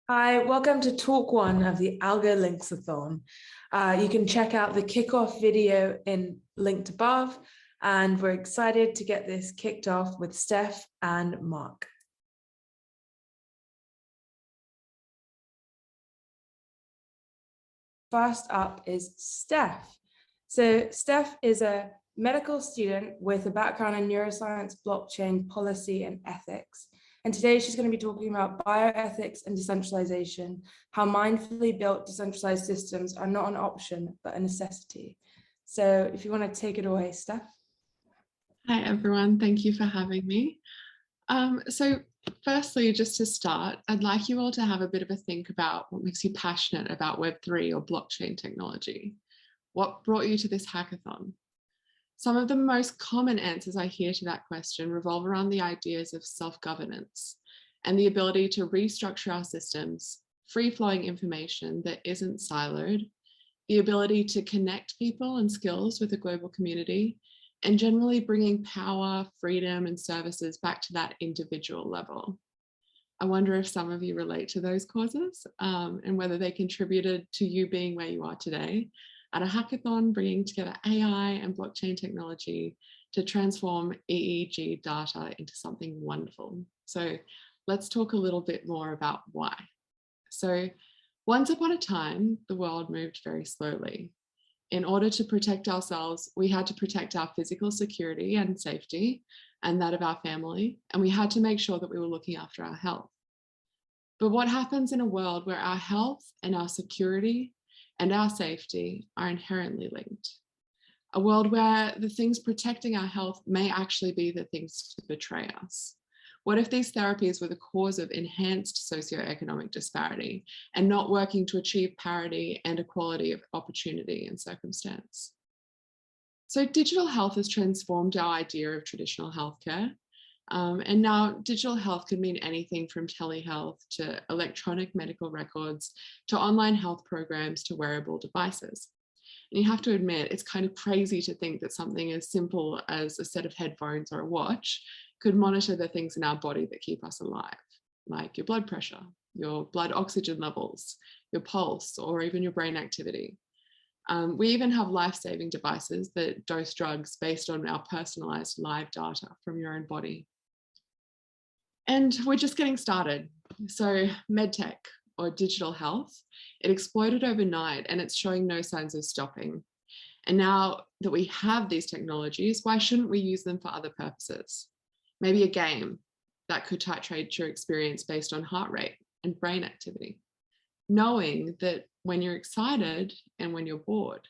Hi, welcome to talk one of the AlgoLYNXathon. You can check out the kickoff video linked above, and we're excited to get this kicked off with Steph and Mark. First up is Steph. So Steph is a medical student with a background in neuroscience, blockchain, policy, and ethics. And today she's going to be talking about bioethics and decentralization, how mindfully built decentralized systems are not an option, but a necessity. So if you want to take it away, Steph. Hi, everyone. Thank you for having me. So firstly, just to start, I'd like you all to have a bit of a think about what makes you passionate about Web3 or blockchain technology. What brought you to this hackathon? Some of the most common answers I hear to that question revolve around the ideas of self-governance and the ability to restructure our systems, free-flowing information that isn't siloed, the ability to connect people and skills with a global community, and generally bringing power, freedom, and services back to that individual level. I wonder if some of you relate to those causes and whether they contributed to you being where you are today at a hackathon, bringing together AI and blockchain technology to transform EEG data into something wonderful. So let's talk a little bit more about why. So once upon a time, the world moved very slowly. In order to protect ourselves, we had to protect our physical security and safety and that of our family, and we had to make sure that we were looking after our health. But what happens in a world where our health and our security and our safety are inherently linked? A world where the things protecting our health may actually be the things to betray us. What if these therapies were the cause of enhanced socioeconomic disparity and not working to achieve parity and equality of opportunity and circumstance? So digital health has transformed our idea of traditional healthcare. And now digital health can mean anything from telehealth to electronic medical records to online health programs to wearable devices. And you have to admit, it's kind of crazy to think that something as simple as a set of headphones or a watch could monitor the things in our body that keep us alive, like your blood pressure, your blood oxygen levels, your pulse, or even your brain activity. We even have life-saving devices that dose drugs based on our personalized live data from your own body. And we're just getting started. So medtech, or digital health, it exploded overnight and it's showing no signs of stopping. And now that we have these technologies, why shouldn't we use them for other purposes? Maybe a game that could titrate your experience based on heart rate and brain activity, knowing that when you're excited and when you're bored.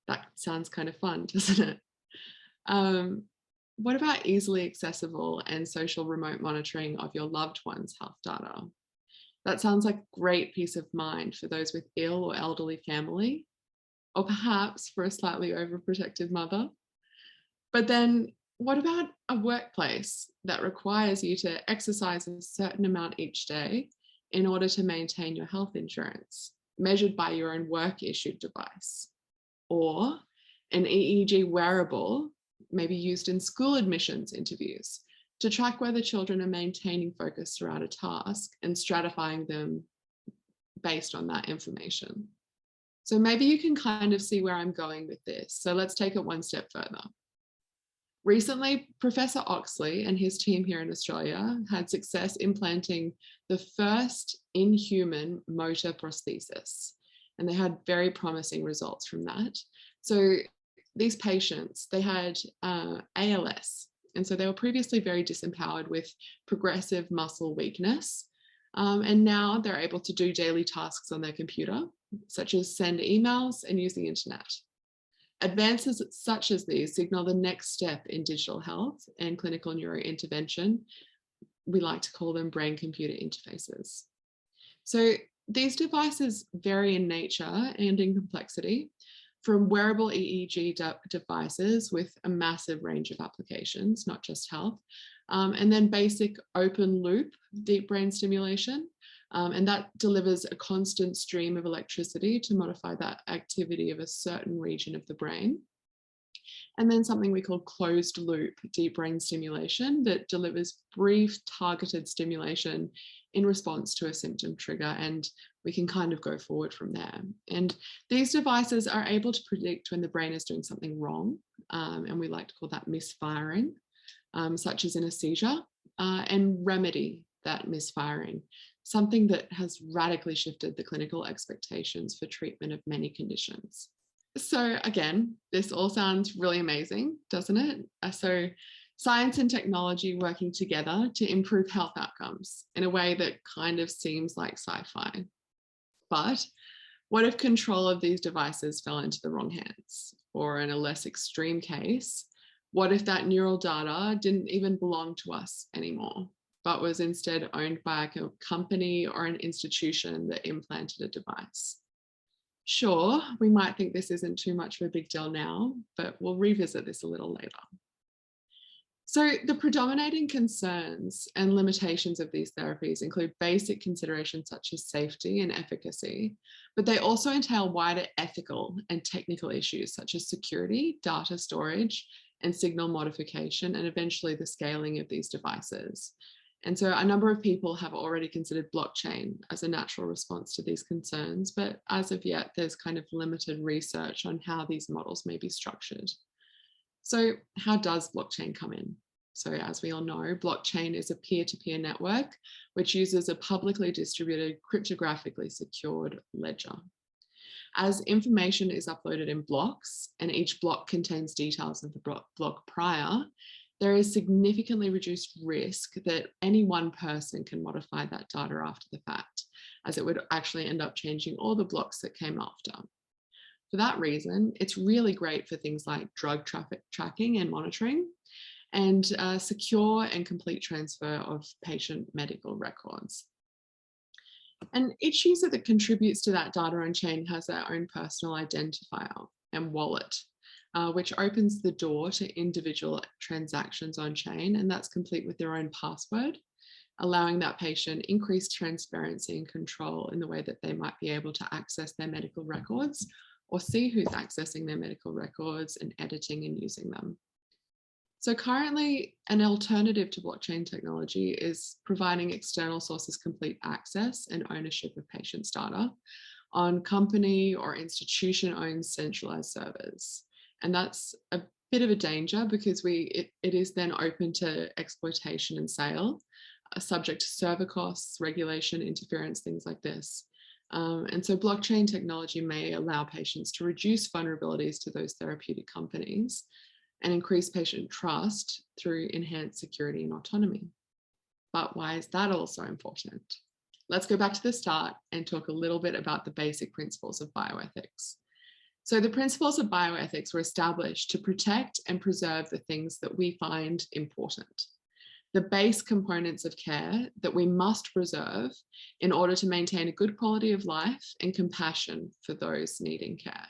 That sounds kind of fun, doesn't it? What about easily accessible and social remote monitoring of your loved one's health data? That sounds like a great peace of mind for those with ill or elderly family, or perhaps for a slightly overprotective mother. But then what about a workplace that requires you to exercise a certain amount each day in order to maintain your health insurance, measured by your own work-issued device? Or an EEG wearable, maybe used in school admissions interviews, to track whether children are maintaining focus throughout a task and stratifying them based on that information. So maybe you can kind of see where I'm going with this. So let's take it one step further. Recently, Professor Oxley and his team here in Australia had success implanting the first in-human motor prosthesis, and they had very promising results from that. So these patients, they had ALS, and so they were previously very disempowered with progressive muscle weakness, and now they're able to do daily tasks on their computer, such as send emails and use the internet. Advances such as these signal the next step in digital health and clinical neurointervention. We like to call them brain-computer interfaces. So these devices vary in nature and in complexity, from wearable EEG devices with a massive range of applications, not just health, and then basic open loop deep brain stimulation, and that delivers a constant stream of electricity to modify that activity of a certain region of the brain. And then something we call closed loop deep brain stimulation that delivers brief targeted stimulation in response to a symptom trigger. And we can kind of go forward from there. And these devices are able to predict when the brain is doing something wrong. And we like to call that misfiring, such as in a seizure, and remedy that misfiring, something that has radically shifted the clinical expectations for treatment of many conditions. So again, this all sounds really amazing, doesn't it? So science and technology working together to improve health outcomes in a way that kind of seems like sci-fi. But what if control of these devices fell into the wrong hands? Or in a less extreme case, what if that neural data didn't even belong to us anymore, but was instead owned by a company or an institution that implanted a device? Sure, we might think this isn't too much of a big deal now, but we'll revisit this a little later. So the predominating concerns and limitations of these therapies include basic considerations such as safety and efficacy, but they also entail wider ethical and technical issues such as security, data storage, and signal modification, and eventually the scaling of these devices. And so a number of people have already considered blockchain as a natural response to these concerns, but as of yet, there's kind of limited research on how these models may be structured. So how does blockchain come in? So as we all know, blockchain is a peer-to-peer network, which uses a publicly distributed, cryptographically secured ledger. As information is uploaded in blocks, and each block contains details of the block prior, there is significantly reduced risk that any one person can modify that data after the fact, as it would actually end up changing all the blocks that came after. For that reason, it's really great for things like drug traffic tracking and monitoring, and secure and complete transfer of patient medical records. And each user that contributes to that data on chain has their own personal identifier and wallet, which opens the door to individual transactions on chain, and that's complete with their own password, allowing that patient increased transparency and control in the way that they might be able to access their medical records or see who's accessing their medical records and editing and using them. So currently, an alternative to blockchain technology is providing external sources complete access and ownership of patients' data on company or institution-owned centralized servers. And that's a bit of a danger because it is then open to exploitation and sale, subject to server costs, regulation, interference, things like this. And so blockchain technology may allow patients to reduce vulnerabilities to those therapeutic companies and increase patient trust through enhanced security and autonomy. But why is that also important? Let's go back to the start and talk a little bit about the basic principles of bioethics. So the principles of bioethics were established to protect and preserve the things that we find important, the base components of care that we must preserve in order to maintain a good quality of life and compassion for those needing care.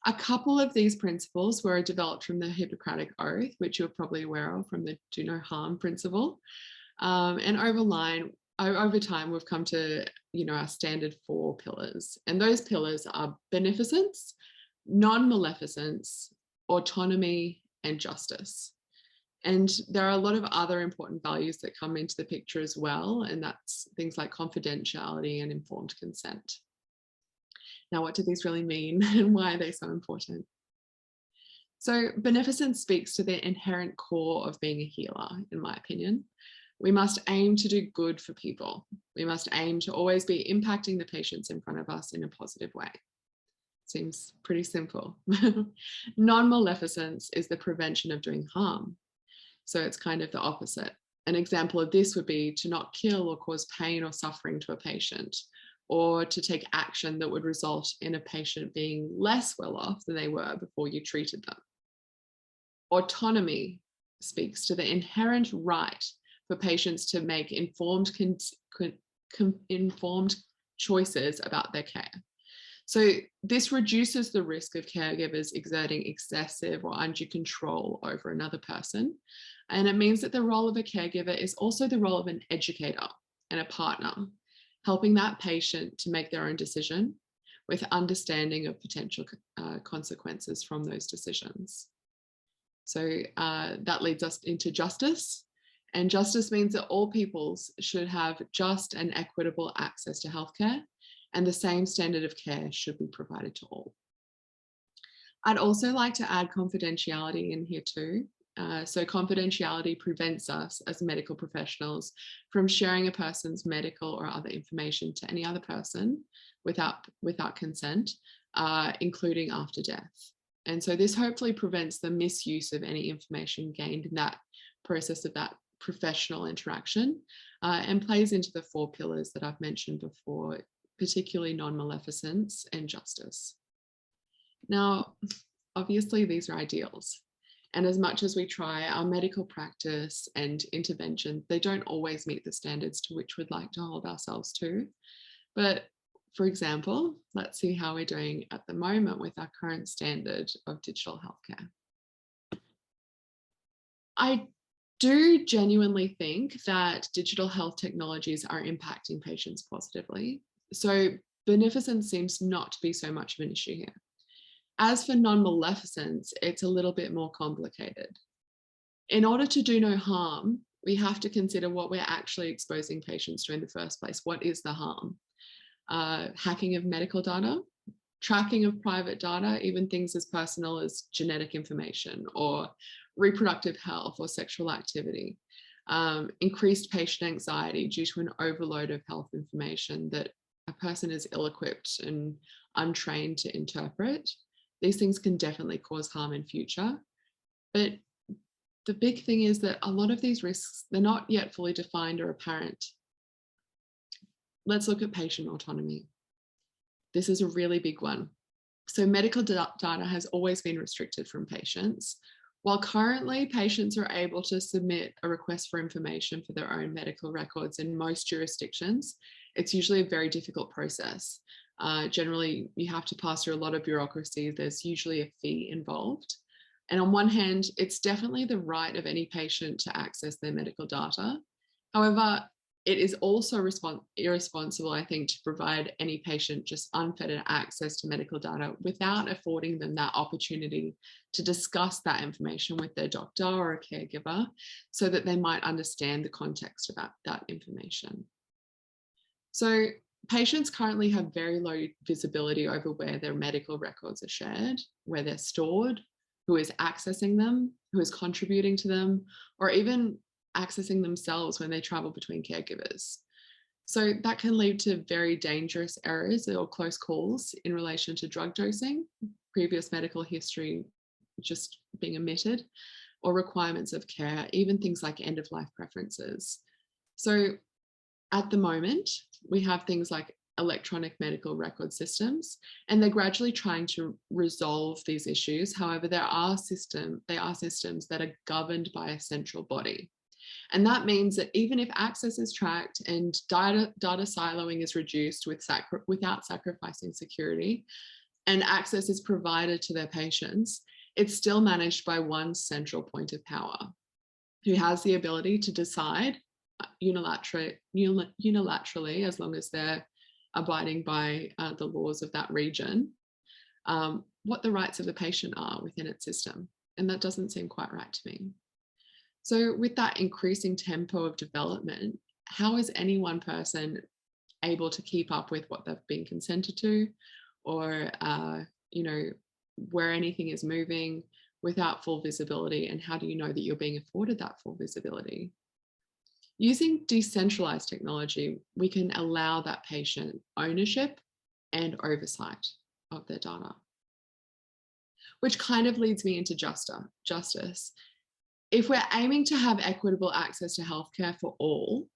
A couple of these principles were developed from the Hippocratic Oath, which you're probably aware of from the do no harm principle. And over time, we've come to our standard 4 pillars. And those pillars are beneficence, non-maleficence, autonomy, and justice. And there are a lot of other important values that come into the picture as well. And that's things like confidentiality and informed consent. Now, what do these really mean and why are they so important? So beneficence speaks to the inherent core of being a healer, in my opinion. We must aim to do good for people. We must aim to always be impacting the patients in front of us in a positive way. Seems pretty simple. Non-maleficence is the prevention of doing harm. So it's kind of the opposite. An example of this would be to not kill or cause pain or suffering to a patient, or to take action that would result in a patient being less well off than they were before you treated them. Autonomy speaks to the inherent right for patients to make informed choices about their care. So this reduces the risk of caregivers exerting excessive or undue control over another person. And it means that the role of a caregiver is also the role of an educator and a partner, helping that patient to make their own decision with understanding of potential consequences from those decisions. So that leads us into justice. And justice means that all peoples should have just and equitable access to healthcare, and the same standard of care should be provided to all. I'd also like to add confidentiality in here too. So confidentiality prevents us as medical professionals from sharing a person's medical or other information to any other person without consent, including after death. And so this hopefully prevents the misuse of any information gained in that process of that professional interaction, and plays into the 4 pillars that I've mentioned before, particularly non-maleficence and justice. Now, obviously these are ideals. And as much as we try, our medical practice and intervention, they don't always meet the standards to which we'd like to hold ourselves to. But for example, let's see how we're doing at the moment with our current standard of digital healthcare. I do genuinely think that digital health technologies are impacting patients positively. So beneficence seems not to be so much of an issue here. As for non-maleficence, it's a little bit more complicated. In order to do no harm, we have to consider what we're actually exposing patients to in the first place. What is the harm? Hacking of medical data, tracking of private data, even things as personal as genetic information or reproductive health or sexual activity, increased patient anxiety due to an overload of health information that a person is ill-equipped and untrained to interpret. These things can definitely cause harm in future. But the big thing is that a lot of these risks, they're not yet fully defined or apparent. Let's look at patient autonomy. This is a really big one. So medical data has always been restricted from patients. While currently patients are able to submit a request for information for their own medical records in most jurisdictions, it's usually a very difficult process. Generally, you have to pass through a lot of bureaucracy. There's usually a fee involved. And on one hand, it's definitely the right of any patient to access their medical data. However, it is also irresponsible, I think, to provide any patient just unfettered access to medical data without affording them that opportunity to discuss that information with their doctor or a caregiver so that they might understand the context of that information. So patients currently have very low visibility over where their medical records are shared, where they're stored, who is accessing them, who is contributing to them, or even accessing themselves when they travel between caregivers. So that can lead to very dangerous errors or close calls in relation to drug dosing, previous medical history just being omitted, or requirements of care, even things like end-of-life preferences. So at the moment, we have things like electronic medical record systems, and they're gradually trying to resolve these issues. However, they are systems that are governed by a central body. And that means that even if access is tracked and data siloing is reduced without sacrificing security, and access is provided to their patients, it's still managed by one central point of power who has the ability to decide unilaterally, as long as they're abiding by the laws of that region, what the rights of the patient are within its system. And that doesn't seem quite right to me. So with that increasing tempo of development, how is any one person able to keep up with what they've been consented to, or where anything is moving without full visibility? And how do you know that you're being afforded that full visibility? Using decentralized technology, we can allow that patient ownership and oversight of their data, which kind of leads me into justice. If we're aiming to have equitable access to healthcare for all,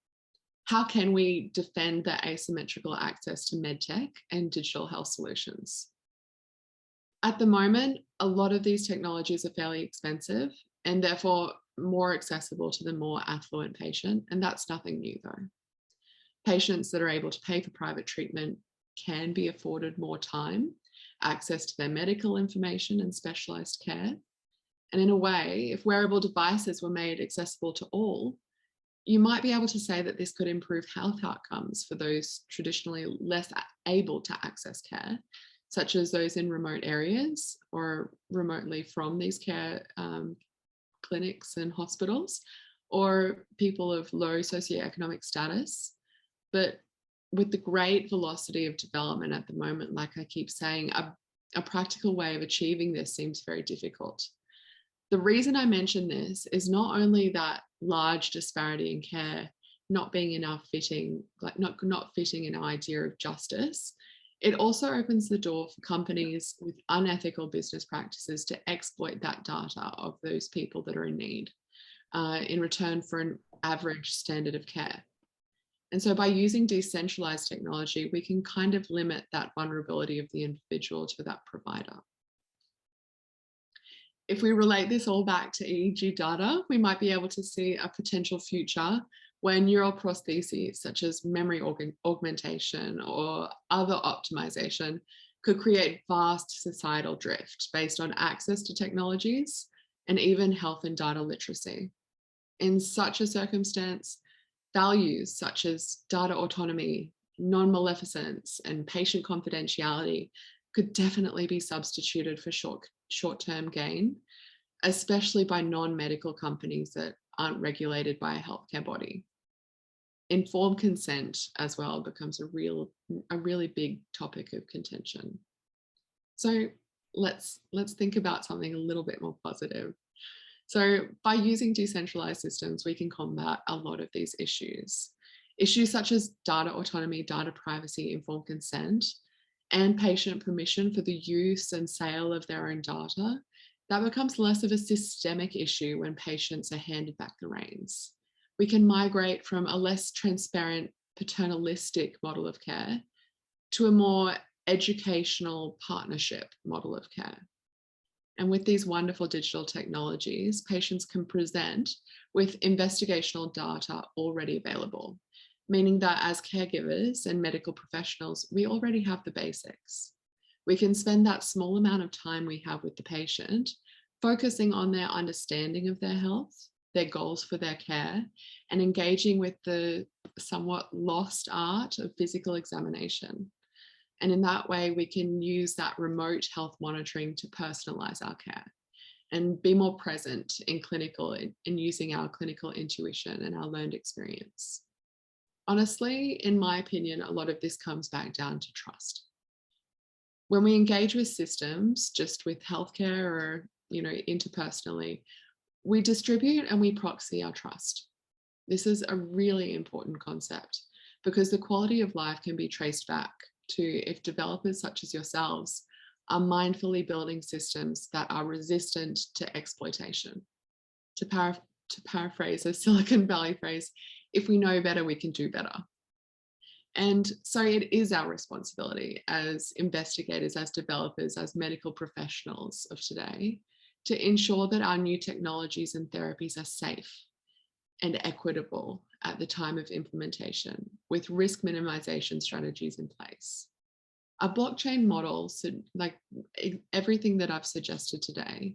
how can we defend the asymmetrical access to medtech and digital health solutions? At the moment, a lot of these technologies are fairly expensive and therefore more accessible to the more affluent patient, and that's nothing new though. Patients that are able to pay for private treatment can be afforded more time, access to their medical information and specialized care. And in a way, if wearable devices were made accessible to all, you might be able to say that this could improve health outcomes for those traditionally less able to access care, such as those in remote areas or remotely from these care clinics and hospitals, or people of low socioeconomic status. But with the great velocity of development at the moment, like I keep saying, a practical way of achieving this seems very difficult. The reason I mention this is not only that large disparity in care not being enough fitting, like not fitting an idea of justice, it also opens the door for companies with unethical business practices to exploit that data of those people that are in need in return for an average standard of care. And so by using decentralized technology, we can kind of limit that vulnerability of the individual to that provider. If we relate this all back to EEG data, we might be able to see a potential future where neural prostheses such as memory augmentation or other optimization could create vast societal drift based on access to technologies and even health and data literacy. In such a circumstance, values such as data autonomy, non-maleficence, and patient confidentiality could definitely be substituted for short-term gain, especially by non-medical companies that aren't regulated by a healthcare body. Informed consent as well becomes a really big topic of contention. So let's think about something a little bit more positive. So by using decentralized systems, we can combat a lot of these issues. Issues such as data autonomy, data privacy, informed consent, and patient permission for the use and sale of their own data, that becomes less of a systemic issue when patients are handed back the reins. We can migrate from a less transparent, paternalistic model of care to a more educational partnership model of care. And with these wonderful digital technologies, patients can present with investigational data already available, meaning that as caregivers and medical professionals, we already have the basics. We can spend that small amount of time we have with the patient focusing on their understanding of their health, their goals for their care, and engaging with the somewhat lost art of physical examination. And in that way, we can use that remote health monitoring to personalize our care and be more present in using our clinical intuition and our learned experience. Honestly, in my opinion, a lot of this comes back down to trust. When we engage with systems, just with healthcare or interpersonally, we distribute and we proxy our trust. This is a really important concept because the quality of life can be traced back to if developers such as yourselves are mindfully building systems that are resistant to exploitation. To paraphrase a Silicon Valley phrase, if we know better, we can do better. And so it is our responsibility as investigators, as developers, as medical professionals of today to ensure that our new technologies and therapies are safe and equitable at the time of implementation with risk minimization strategies in place. A blockchain model, so like everything that I've suggested today,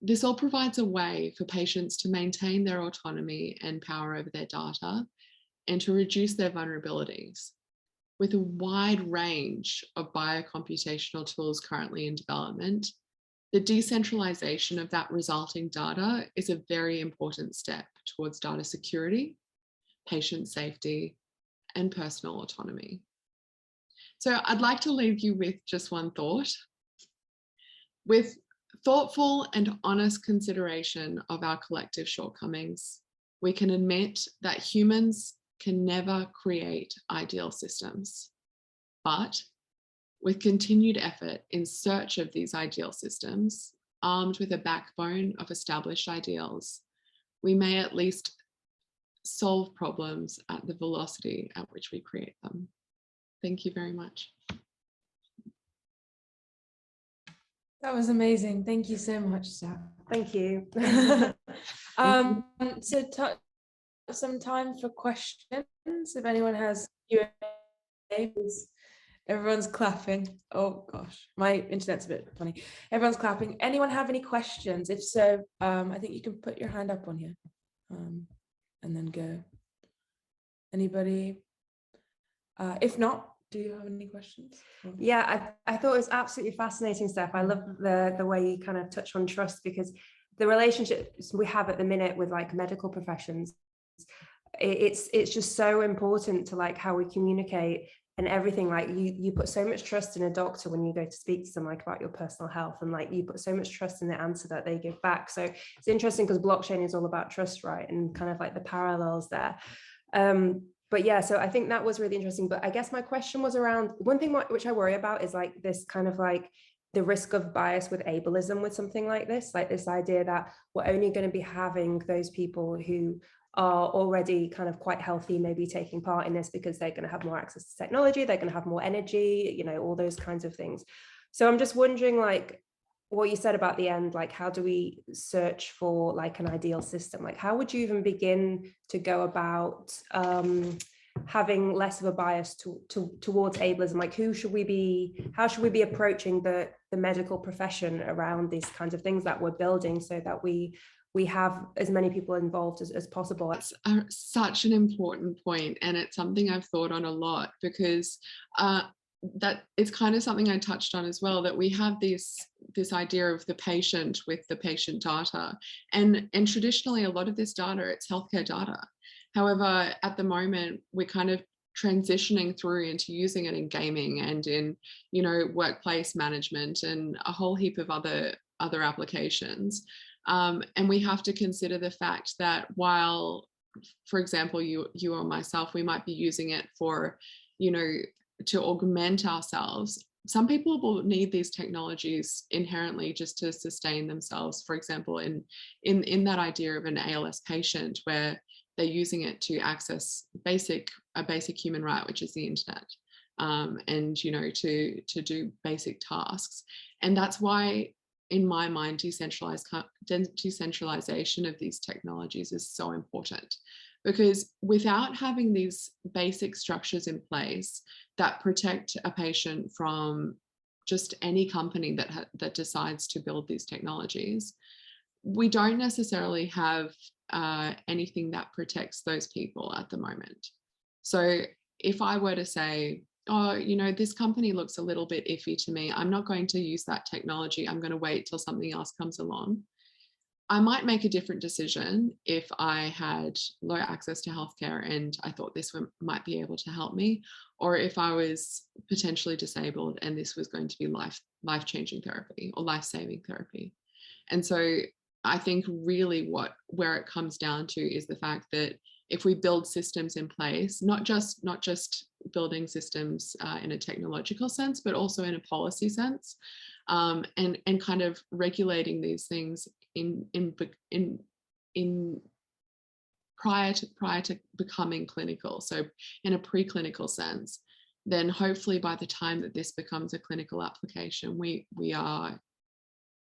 this all provides a way for patients to maintain their autonomy and power over their data and to reduce their vulnerabilities. With a wide range of biocomputational tools currently in development, the decentralization of that resulting data is a very important step towards data security, patient safety, and personal autonomy. So I'd like to leave you with just one thought. With thoughtful and honest consideration of our collective shortcomings, we can admit that humans can never create ideal systems, but with continued effort in search of these ideal systems, armed with a backbone of established ideals, we may at least solve problems at the velocity at which we create them. Thank you very much. That was amazing. Thank you so much, Steph. Thank you. So some time for questions. If anyone has Q&A, everyone's clapping. Oh gosh, my internet's a bit funny. Everyone's clapping. Anyone have any questions? If so, I think you can put your hand up on here and then go. Anybody? If not, do you have any questions? Yeah, I thought it was absolutely fascinating, Steph. I love the way you kind of touch on trust, because the relationships we have at the minute with like medical professions, it's just so important to like how we communicate and everything. Like you put so much trust in a doctor when you go to speak to them like about your personal health, and like you put so much trust in the answer that they give back. So it's interesting because blockchain is all about trust, right? And kind of like the parallels there. But yeah, so I think that was really interesting. But I guess my question was around one thing which I worry about is like this kind of like the risk of bias with ableism with something like this idea that we're only going to be having those people who are already kind of quite healthy, maybe taking part in this because they're going to have more access to technology, they're going to have more energy, you know, all those kinds of things. So I'm just wondering, like, what you said about the end, like, how do we search for like an ideal system? Like, how would you even begin to go about having less of a bias towards ableism? Like, how should we be approaching the medical profession around these kinds of things that we're building so that we have as many people involved as possible? That's such an important point, and it's something I've thought on a lot, because that it's kind of something I touched on as well, that we have this idea of the patient with the patient data, and traditionally a lot of this data, it's healthcare data. However, at the moment we're kind of transitioning through into using it in gaming and in, you know, workplace management and a whole heap of other applications. And we have to consider the fact that while, for example, you or myself, we might be using it for, you know, to augment ourselves. Some people will need these technologies inherently just to sustain themselves. For example, in that idea of an ALS patient, where they're using it to access a basic human right, which is the internet, and, you know, to do basic tasks. And that's why, in my mind, decentralization of these technologies is so important, because without having these basic structures in place that protect a patient from just any company that decides to build these technologies, we don't necessarily have anything that protects those people at the moment. So if I were to say, oh, you know, this company looks a little bit iffy to me, I'm not going to use that technology, I'm going to wait till something else comes along, I might make a different decision if I had low access to healthcare and I thought this might be able to help me, or if I was potentially disabled and this was going to be life-changing therapy or life-saving therapy. And so I think really where it comes down to is the fact that if we build systems in place, not just building systems in a technological sense, but also in a policy sense, and kind of regulating these things in prior to becoming clinical, so in a preclinical sense, then hopefully by the time that this becomes a clinical application, we are,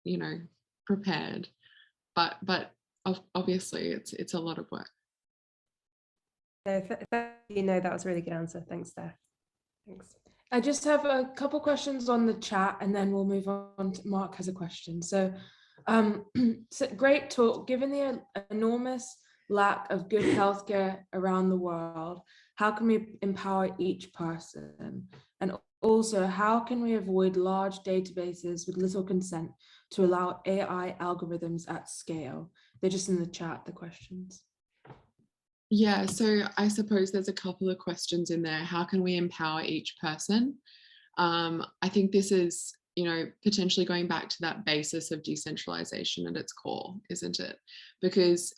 you know, prepared. But obviously it's a lot of work. You know, that was a really good answer. Thanks, Steph. Thanks. I just have a couple questions on the chat, and then we'll move on to Mark has a question. So, so great talk. Given the enormous lack of good healthcare around the world, how can we empower each person? And also, how can we avoid large databases with little consent to allow AI algorithms at scale? They're just in the chat, the questions. Yeah, so I suppose there's a couple of questions in there. How can we empower each person? I think this is, you know, potentially going back to that basis of decentralization at its core, isn't it? Because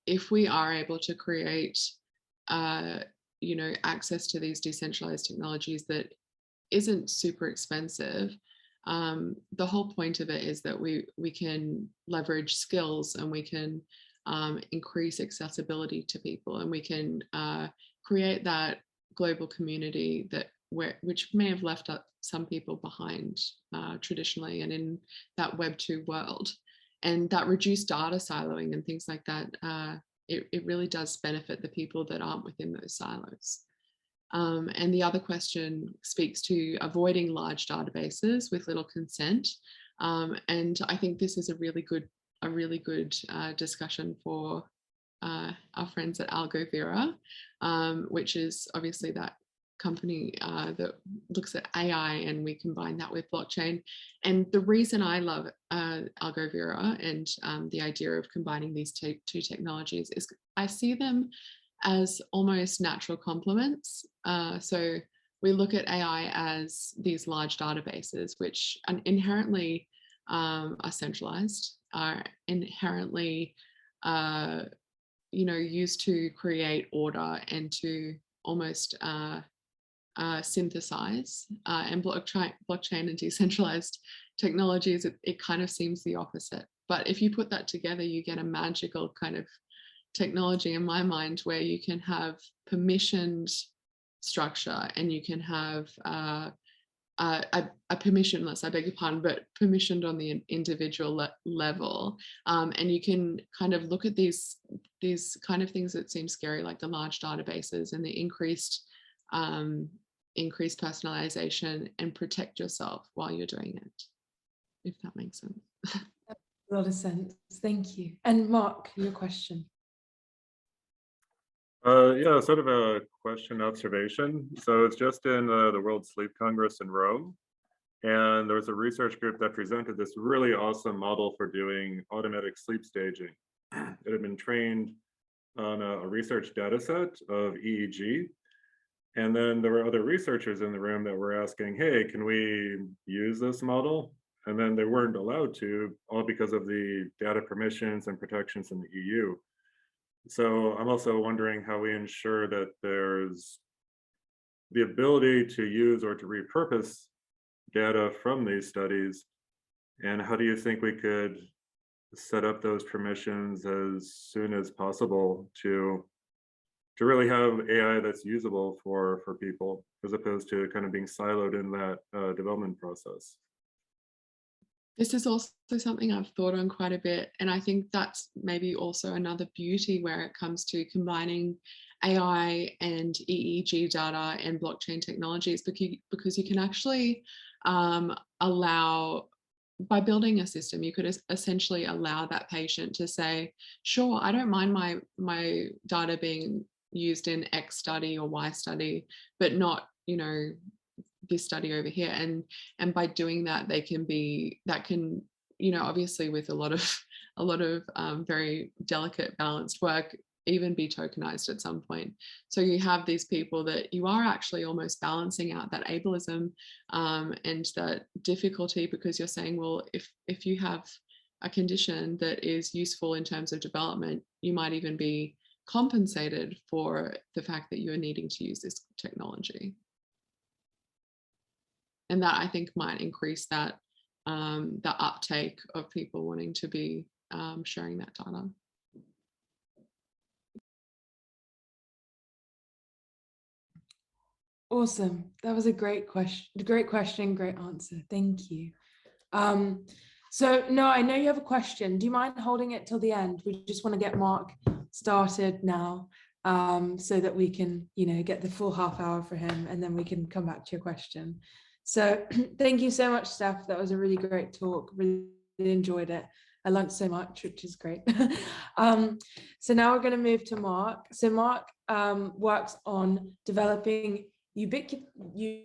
if we are able to create, you know, access to these decentralized technologies that isn't super expensive, the whole point of it is that we can leverage skills, and we can increase accessibility to people, and we can create that global community which may have left some people behind traditionally and in that Web 2 world. And that reduced data siloing and things like that, it really does benefit the people that aren't within those silos. And the other question speaks to avoiding large databases with little consent. And I think this is a really good discussion for our friends at Algovera, which is obviously that company that looks at AI, and we combine that with blockchain. And the reason I love Algovera and the idea of combining these two technologies is I see them as almost natural complements. So we look at AI as these large databases, which are inherently are centralized, are inherently used to create order and to almost synthesize, and blockchain and decentralized technologies, it kind of seems the opposite. But if you put that together, you get a magical kind of technology in my mind where you can have permissioned structure, and you can have a permissionless, I beg your pardon, but permissioned on the individual level. And you can kind of look at these kind of things that seem scary, like the large databases and the increased personalization, and protect yourself while you're doing it, if that makes sense. A lot of sense. Thank you. And Mark, your question. Yeah, sort of a question observation. So it's just in the World Sleep Congress in Rome, and there was a research group that presented this really awesome model for doing automatic sleep staging. It had been trained on a research data set of EEG. And then there were other researchers in the room that were asking, hey, can we use this model? And then they weren't allowed to, all because of the data permissions and protections in the EU. So I'm also wondering how we ensure that there's the ability to use or to repurpose data from these studies. And how do you think we could set up those permissions as soon as possible to really have AI that's usable for people, as opposed to kind of being siloed in that development process? This is also something I've thought on quite a bit. And I think that's maybe also another beauty where it comes to combining AI and EEG data and blockchain technologies, because you can actually allow, by building a system, you could essentially allow that patient to say, sure, I don't mind my data being used in X study or Y study, but not, this study over here. And by doing that, obviously with a lot of very delicate balanced work, even be tokenized at some point. So you have these people that you are actually almost balancing out that ableism and that difficulty, because you're saying, well, if you have a condition that is useful in terms of development, you might even be compensated for the fact that you're needing to use this technology. And that, I think, might increase that the uptake of people wanting to be sharing that data. Awesome. That was a great question, great answer. Thank you. So no, I know you have a question. Do you mind holding it till the end? We just want to get Mark started now, so that we can, get the full half hour for him, and then we can come back to your question. So thank you so much, Steph. That was a really great talk. Really enjoyed it. I learned so much, which is great. So now we're going to move to Mark. So Mark works on developing ubiquitous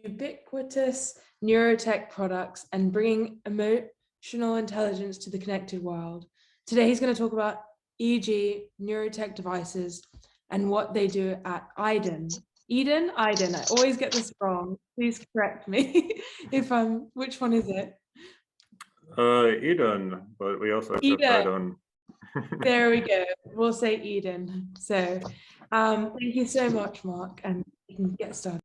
neurotech products and bringing emotional intelligence to the connected world. Today, he's going to talk about EEG neurotech devices and what they do at IDUN. IDUN? IDUN. I always get this wrong. Please correct me if which one is it? IDUN, but we also accept IDUN. There we go. We'll say IDUN. So thank you so much, Mark, and we can get started.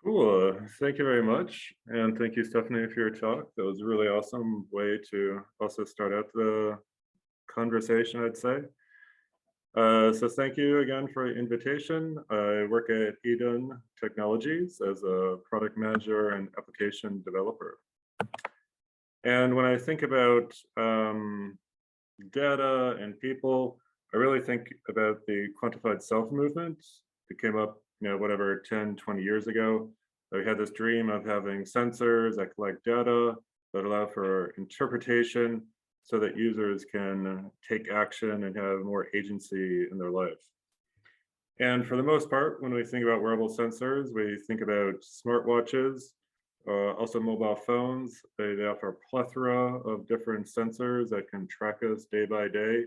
Cool. Thank you very much. And thank you, Stephanie, for your talk. That was a really awesome way to also start out the conversation, I'd say. So thank you again for the invitation. I work at IDUN Technologies as a product manager and application developer. And when I think about data and people, I really think about the quantified self movement that came up, 10, 20 years ago. We had this dream of having sensors that collect data that allow for interpretation so that users can take action and have more agency in their life. And for the most part, when we think about wearable sensors, we think about smartwatches, also mobile phones. They offer a plethora of different sensors that can track us day by day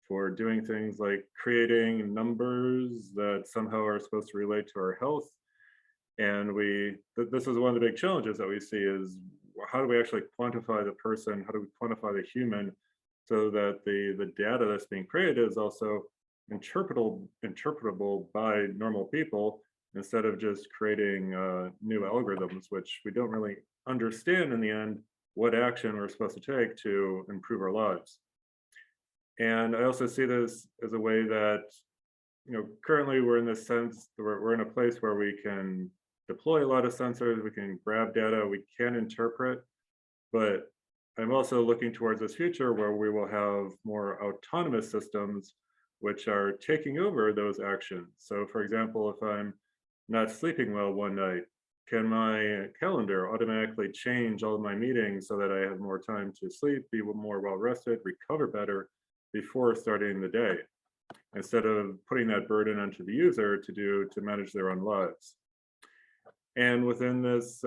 for doing things like creating numbers that somehow are supposed to relate to our health. And this is one of the big challenges that we see is how do we actually quantify the person? How do we quantify the human so that the data that's being created is also interpretable by normal people instead of just creating new algorithms, which we don't really understand in the end what action we're supposed to take to improve our lives. And I also see this as a way that, currently we're in this sense, we're in a place where we can deploy a lot of sensors, we can grab data, we can interpret, but I'm also looking towards this future where we will have more autonomous systems which are taking over those actions. So for example, if I'm not sleeping well one night, can my calendar automatically change all of my meetings so that I have more time to sleep, be more well-rested, recover better before starting the day, instead of putting that burden onto the user to manage their own lives. And within this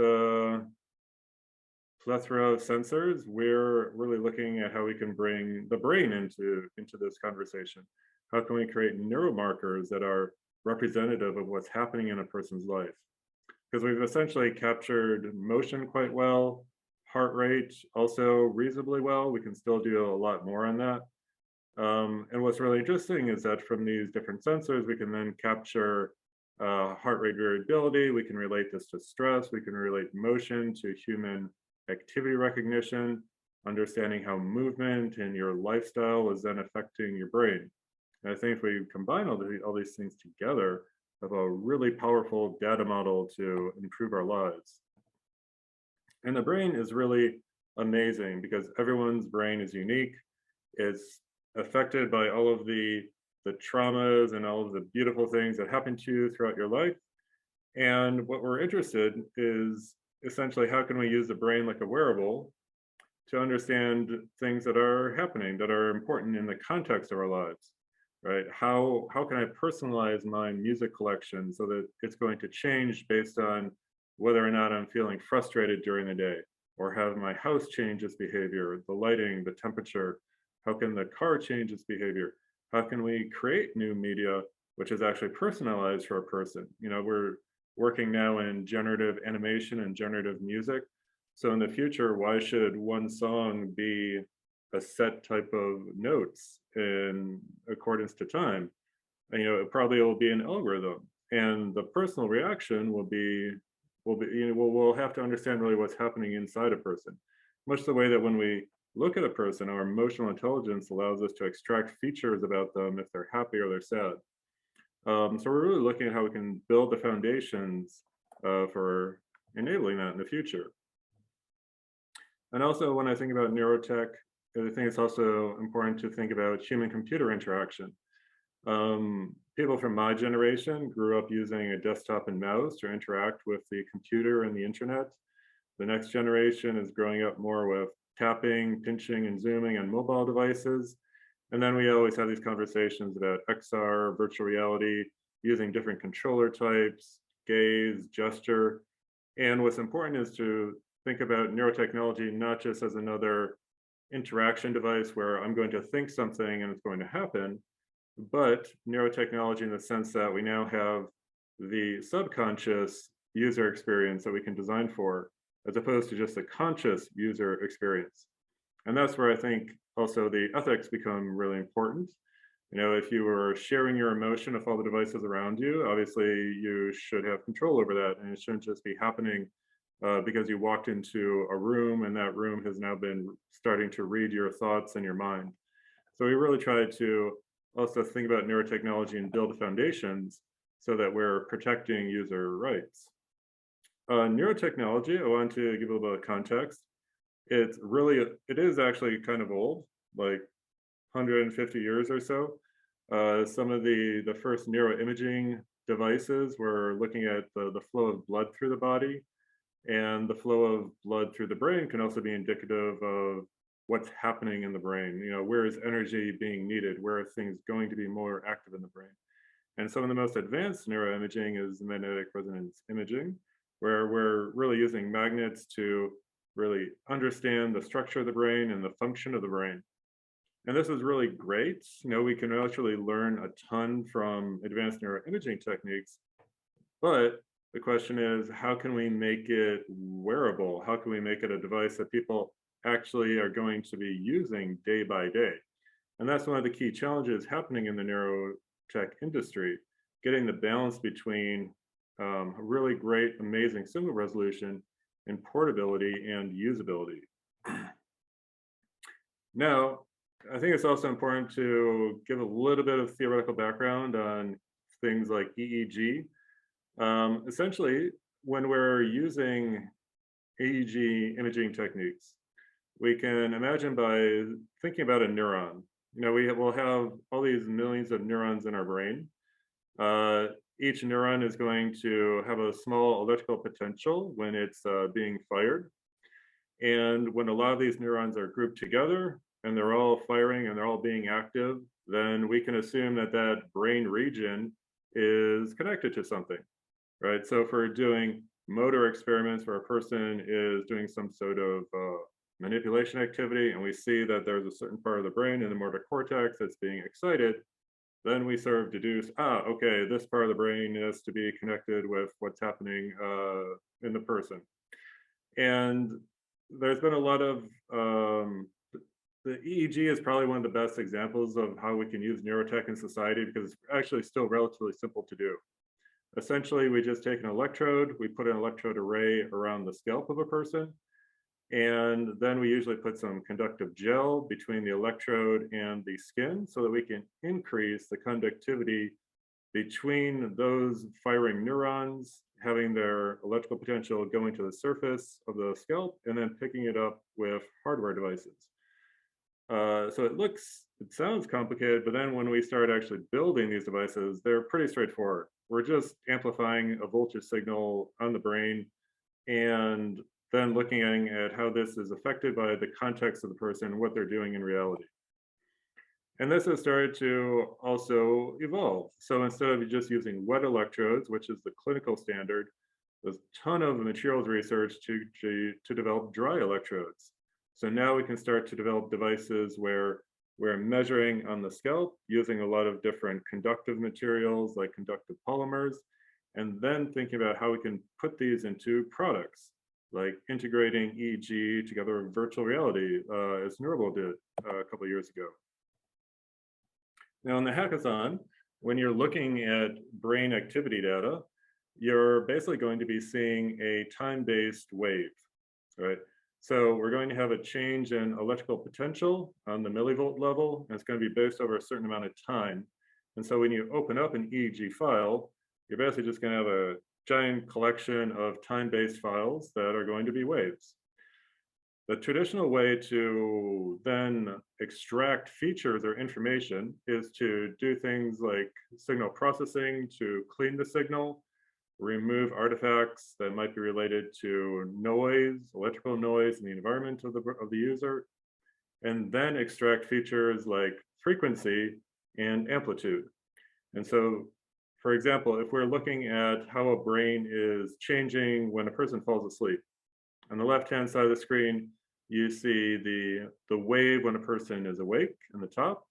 plethora of sensors, we're really looking at how we can bring the brain into this conversation. How can we create neuromarkers that are representative of what's happening in a person's life? Because we've essentially captured motion quite well, heart rate also reasonably well. We can still do a lot more on that. And what's really interesting is that from these different sensors, we can then capture heart rate variability. We can relate this to stress. We can relate motion to human activity recognition, understanding how movement and your lifestyle is then affecting your brain. And I think if we combine all these things together, we have a really powerful data model to improve our lives. And the brain is really amazing because everyone's brain is unique. It's affected by all of the traumas and all of the beautiful things that happen to you throughout your life. And what we're interested in is essentially how can we use the brain like a wearable to understand things that are happening, that are important in the context of our lives, right? How can I personalize my music collection so that it's going to change based on whether or not I'm feeling frustrated during the day, or have my house change its behavior, the lighting, the temperature? How can the car change its behavior? How can we create new media which is actually personalized for a person? We're working now in generative animation and generative music. So in the future, why should one song be a set type of notes in accordance to time? And, it probably will be an algorithm, and the personal reaction will be we'll have to understand really what's happening inside a person. Much the way that when we look at a person, our emotional intelligence allows us to extract features about them if they're happy or they're sad. So we're really looking at how we can build the foundations for enabling that in the future. And also when I think about neurotech, I think it's also important to think about human-computer interaction. People from my generation grew up using a desktop and mouse to interact with the computer and the internet. The next generation is growing up more with tapping, pinching, and zooming on mobile devices. And then we always have these conversations about XR, virtual reality, using different controller types, gaze, gesture. And what's important is to think about neurotechnology not just as another interaction device where I'm going to think something and it's going to happen, but neurotechnology in the sense that we now have the subconscious user experience that we can design for, as opposed to just a conscious user experience. And that's where I think also the ethics become really important. If you were sharing your emotion with all the devices around you, obviously you should have control over that, and it shouldn't just be happening because you walked into a room and that room has now been starting to read your thoughts and your mind. So we really try to also think about neurotechnology and build foundations so that we're protecting user rights. Neurotechnology, I want to give a little bit of context. It is actually kind of old, like 150 years or so. Some of the first neuroimaging devices were looking at the flow of blood through the body, and the flow of blood through the brain can also be indicative of what's happening in the brain. Where is energy being needed? Where are things going to be more active in the brain? And some of the most advanced neuroimaging is magnetic resonance imaging, where we're really using magnets to really understand the structure of the brain and the function of the brain. And this is really great. We can actually learn a ton from advanced neuroimaging techniques, but the question is, how can we make it wearable? How can we make it a device that people actually are going to be using day by day? And that's one of the key challenges happening in the neurotech industry, getting the balance between a really great, amazing signal resolution and portability and usability. Now, I think it's also important to give a little bit of theoretical background on things like EEG. Essentially, when we're using EEG imaging techniques, we can imagine by thinking about a neuron. We will have all these millions of neurons in our brain. Each neuron is going to have a small electrical potential when it's being fired. And when a lot of these neurons are grouped together and they're all firing and they're all being active, then we can assume that that brain region is connected to something, right? So if we're doing motor experiments where a person is doing some sort of manipulation activity and we see that there's a certain part of the brain in the motor cortex that's being excited, then we sort of deduce, okay, this part of the brain is to be connected with what's happening in the person. And there's been a lot of, the EEG is probably one of the best examples of how we can use neurotech in society because it's actually still relatively simple to do. Essentially, we just take an electrode, we put an electrode array around the scalp of a person, and then we usually put some conductive gel between the electrode and the skin so that we can increase the conductivity between those firing neurons, having their electrical potential going to the surface of the scalp, and then picking it up with hardware devices. So it sounds complicated, but then when we start actually building these devices, they're pretty straightforward. We're just amplifying a voltage signal on the brain and then looking at how this is affected by the context of the person and what they're doing in reality. And this has started to also evolve. So instead of just using wet electrodes, which is the clinical standard, there's a ton of materials research to develop dry electrodes. So now we can start to develop devices where we're measuring on the scalp using a lot of different conductive materials like conductive polymers, and then thinking about how we can put these into products, like integrating EEG together with virtual reality, as Neurable did a couple of years ago. Now in the hackathon, when you're looking at brain activity data, you're basically going to be seeing a time-based wave, right? So we're going to have a change in electrical potential on the millivolt level, and it's going to be based over a certain amount of time. And so when you open up an EEG file, you're basically just going to have a giant collection of time-based files that are going to be waves. The traditional way to then extract features or information is to do things like signal processing to clean the signal, remove artifacts that might be related to noise, electrical noise in the environment of the user, and then extract features like frequency and amplitude. And so, for example, if we're looking at how a brain is changing when a person falls asleep, on the left-hand side of the screen, you see the wave when a person is awake in the top.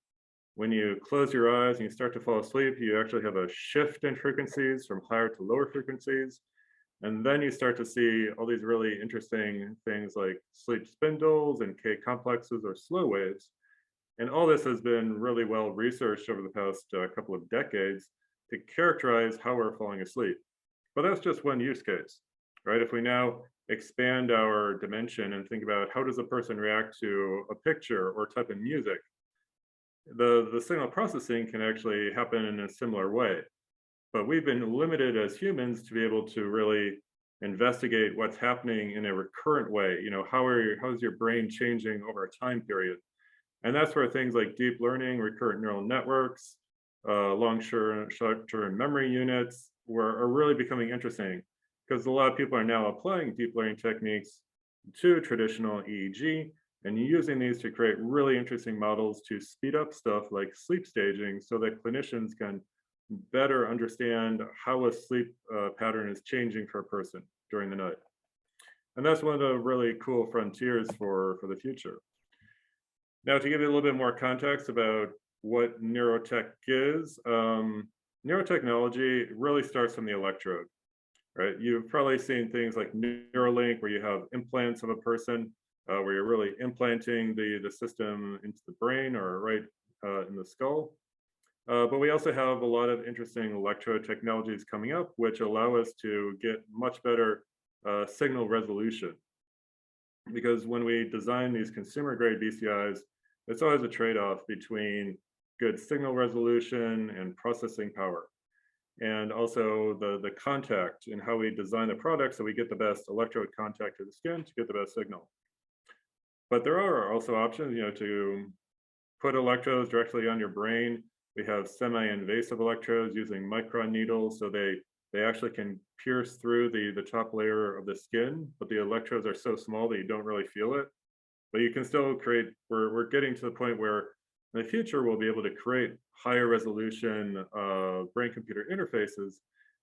When you close your eyes and you start to fall asleep, you actually have a shift in frequencies from higher to lower frequencies. And then you start to see all these really interesting things like sleep spindles and K complexes or slow waves. And all this has been really well researched over the past couple of decades to characterize how we're falling asleep. But that's just one use case, right? If we now expand our dimension and think about how does a person react to a picture or type of music, the signal processing can actually happen in a similar way. But we've been limited as humans to be able to really investigate what's happening in a recurrent way. How is your brain changing over a time period? And that's where things like deep learning, recurrent neural networks, long-term memory units are really becoming interesting, because a lot of people are now applying deep learning techniques to traditional EEG and using these to create really interesting models to speed up stuff like sleep staging so that clinicians can better understand how a sleep pattern is changing for a person during the night. And that's one of the really cool frontiers for the future. Now, to give you a little bit more context about what neurotech is, neurotechnology really starts from the electrode, right? You've probably seen things like Neuralink, where you have implants of a person, where you're really implanting the system into the brain or right in the skull. But we also have a lot of interesting electrode technologies coming up, which allow us to get much better signal resolution. Because when we design these consumer grade BCIs, it's always a trade-off between good signal resolution and processing power. And also the contact and how we design the product so we get the best electrode contact to the skin to get the best signal. But there are also options, to put electrodes directly on your brain. We have semi-invasive electrodes using micron needles, so they actually can pierce through the top layer of the skin, but the electrodes are so small that you don't really feel it. But you can still create, we're getting to the point where in the future we'll be able to create higher resolution brain-computer interfaces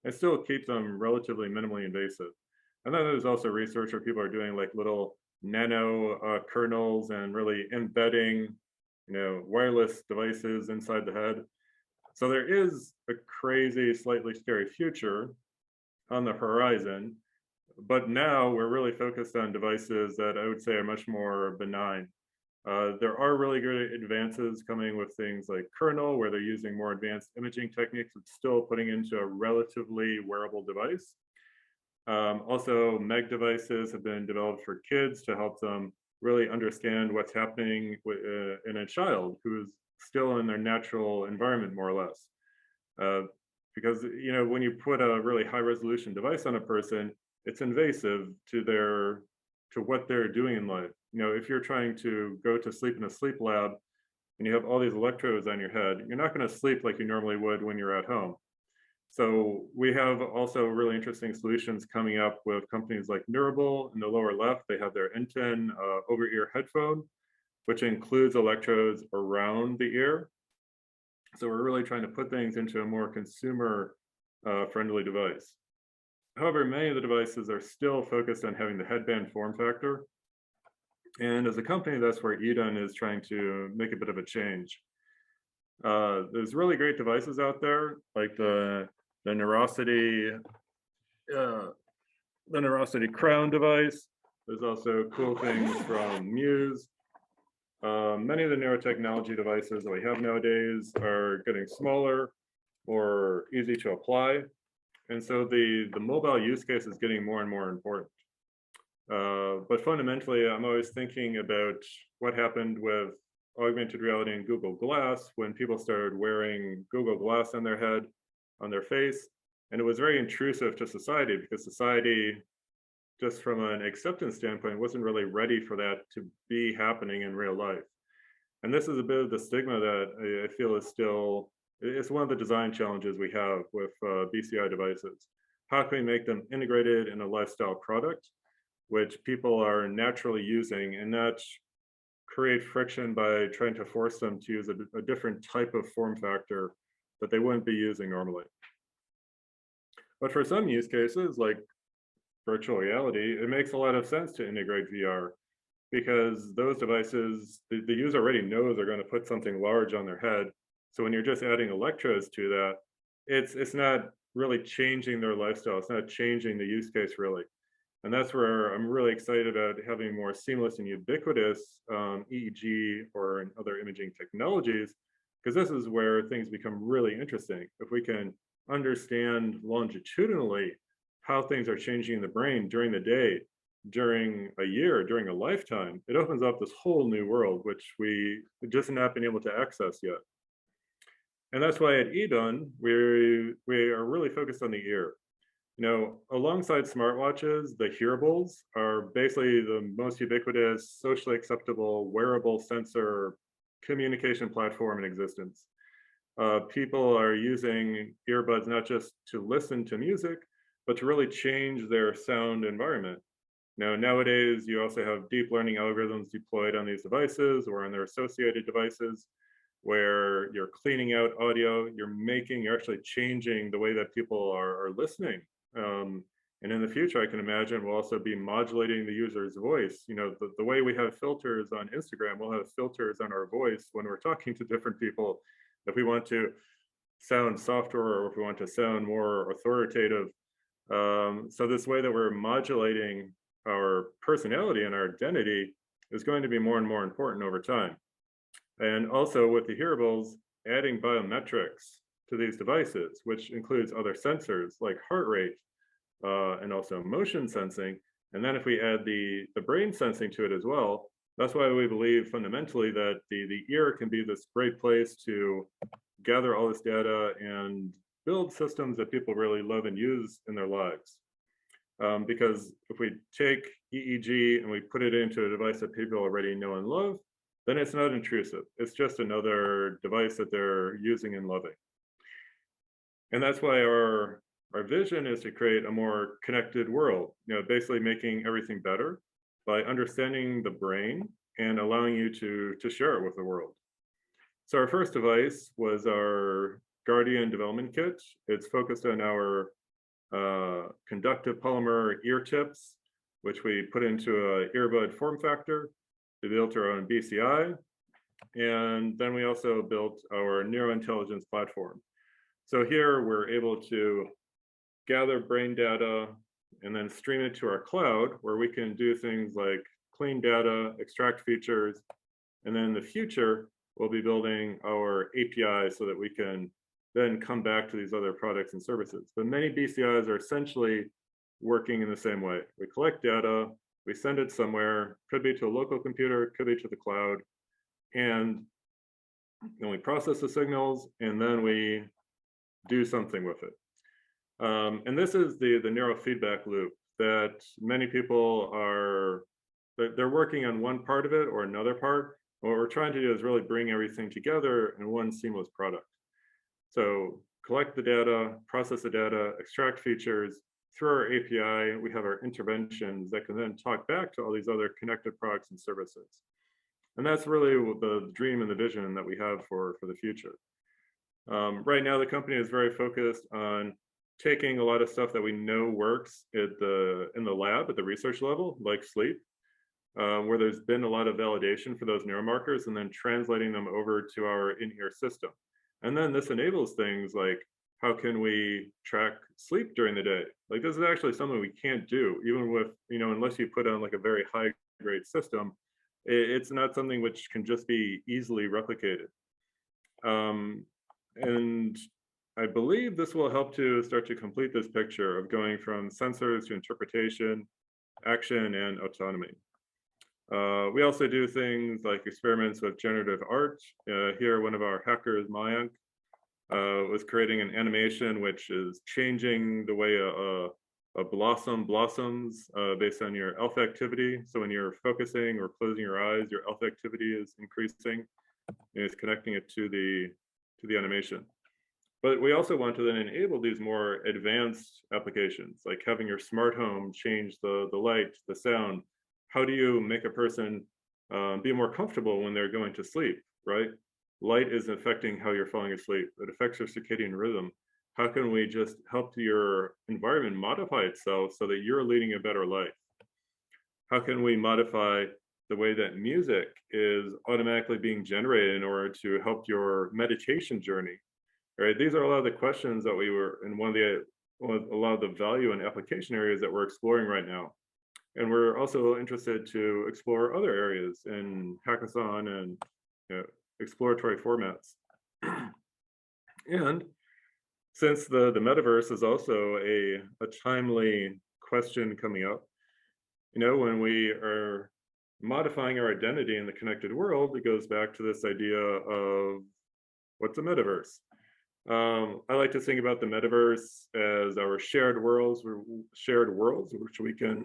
and still keep them relatively minimally invasive. And then there's also research where people are doing like little nano kernels and really embedding wireless devices inside the head. So there is a crazy, slightly scary future on the horizon, but now we're really focused on devices that I would say are much more benign. There are really good advances coming with things like kernel, where they're using more advanced imaging techniques, but still putting into a relatively wearable device. Also, MEG devices have been developed for kids to help them really understand what's happening in a child who's still in their natural environment, more or less. Because when you put a really high resolution device on a person, it's invasive to what they're doing in life. If you're trying to go to sleep in a sleep lab and you have all these electrodes on your head, you're not going to sleep like you normally would when you're at home. So we have also really interesting solutions coming up with companies like Neurable. In the lower left, they have their N10 over-ear headphone, which includes electrodes around the ear. So we're really trying to put things into a more consumer friendly device. However, many of the devices are still focused on having the headband form factor. And as a company, that's where IDUN is trying to make a bit of a change. There's really great devices out there, like the Neurosity crown device. There's also cool things from Muse. Many of the neurotechnology devices that we have nowadays are getting smaller, more easy to apply. And so the mobile use case is getting more and more important. But fundamentally, I'm always thinking about what happened with augmented reality and Google Glass when people started wearing Google Glass on their head, on their face. And it was very intrusive to society because society, just from an acceptance standpoint, wasn't really ready for that to be happening in real life. And this is a bit of the stigma that I feel is still, it's one of the design challenges we have with BCI devices. How can we make them integrated in a lifestyle product, which people are naturally using, and not create friction by trying to force them to use a different type of form factor that they wouldn't be using normally. But for some use cases, like virtual reality, it makes a lot of sense to integrate VR, because those devices, the user already knows they're going to put something large on their head. So when you're just adding electrodes to that, it's not really changing their lifestyle. It's not changing the use case really. And that's where I'm really excited about having more seamless and ubiquitous EEG or other imaging technologies, because this is where things become really interesting. If we can understand longitudinally how things are changing in the brain during the day, during a year, during a lifetime, it opens up this whole new world, which we just not been able to access yet. And that's why at IDUN, we are really focused on the ear. Alongside smartwatches, the hearables are basically the most ubiquitous, socially acceptable, wearable sensor communication platform in existence. People are using earbuds not just to listen to music, but to really change their sound environment. Nowadays, you also have deep learning algorithms deployed on these devices or on their associated devices, where you're cleaning out audio, you're actually changing the way that people are listening. And in the future, I can imagine we'll also be modulating the user's voice. You know, the way we have filters on Instagram, we'll have filters on our voice when we're talking to different people. If we want to sound softer or if we want to sound more authoritative. So this way that we're modulating our personality and our identity is going to be more and more important over time. And also with the hearables, adding biometrics to these devices, which includes other sensors like heart rate and also motion sensing. And then if we add the brain sensing to it as well, that's why we believe fundamentally that the ear can be this great place to gather all this data and build systems that people really love and use in their lives. Because if we take EEG and we put it into a device that people already know and love, then it's not intrusive. It's just another device that they're using and loving. And that's why our vision is to create a more connected world, you know, basically making everything better by understanding the brain and allowing you to share it with the world. So our first device was our Guardian development kit. It's focused on our conductive polymer ear tips, which we put into an earbud form factor. We built our own BCI. And then we also built our neurointelligence platform. So here we're able to gather brain data and then stream it to our cloud, where we can do things like clean data, extract features, and then in the future, we'll be building our API so that we can then come back to these other products and services. But many BCIs are essentially working in the same way. We collect data, we send it somewhere, could be to a local computer, could be to the cloud, and then we process the signals, and then we do something with it. And this is the neurofeedback loop that many people they're working on one part of it or another part. What we're trying to do is really bring everything together in one seamless product. So collect the data, process the data, extract features. Through our API, we have our interventions that can then talk back to all these other connected products and services. And that's really the dream and the vision that we have for the future. Right now, the company is very focused on taking a lot of stuff that we know works in the lab at the research level, like sleep, where there's been a lot of validation for those neuromarkers, and then translating them over to our in-ear system. And then this enables things like, how can we track sleep during the day? Like, this is actually something we can't do, even with, you know, unless you put on like a very high grade system, it's not something which can just be easily replicated. And I believe this will help to start to complete this picture of going from sensors to interpretation, action, and autonomy. We also do things like experiments with generative art. Here, one of our hackers, Mayank, was creating an animation which is changing the way a blossom blossoms based on your alpha activity. So when you're focusing or closing your eyes, your alpha activity is increasing, and it's connecting it to the animation. But we also want to then enable these more advanced applications, like having your smart home change the light, the sound. How do you make a person be more comfortable when they're going to sleep, right? Light is affecting how you're falling asleep. It affects your circadian rhythm. How can we just help your environment modify itself so that you're leading a better life? How can we modify the way that music is automatically being generated in order to help your meditation journey? Right? These are a lot of the questions that we were in a lot of the value and application areas that we're exploring right now. And we're also interested to explore other areas in hackathon and, you know, exploratory formats. And since the metaverse is also a timely question coming up, you know, when we are modifying our identity in the connected world, it goes back to this idea of what's a metaverse. I like to think about the metaverse as our shared worlds which we can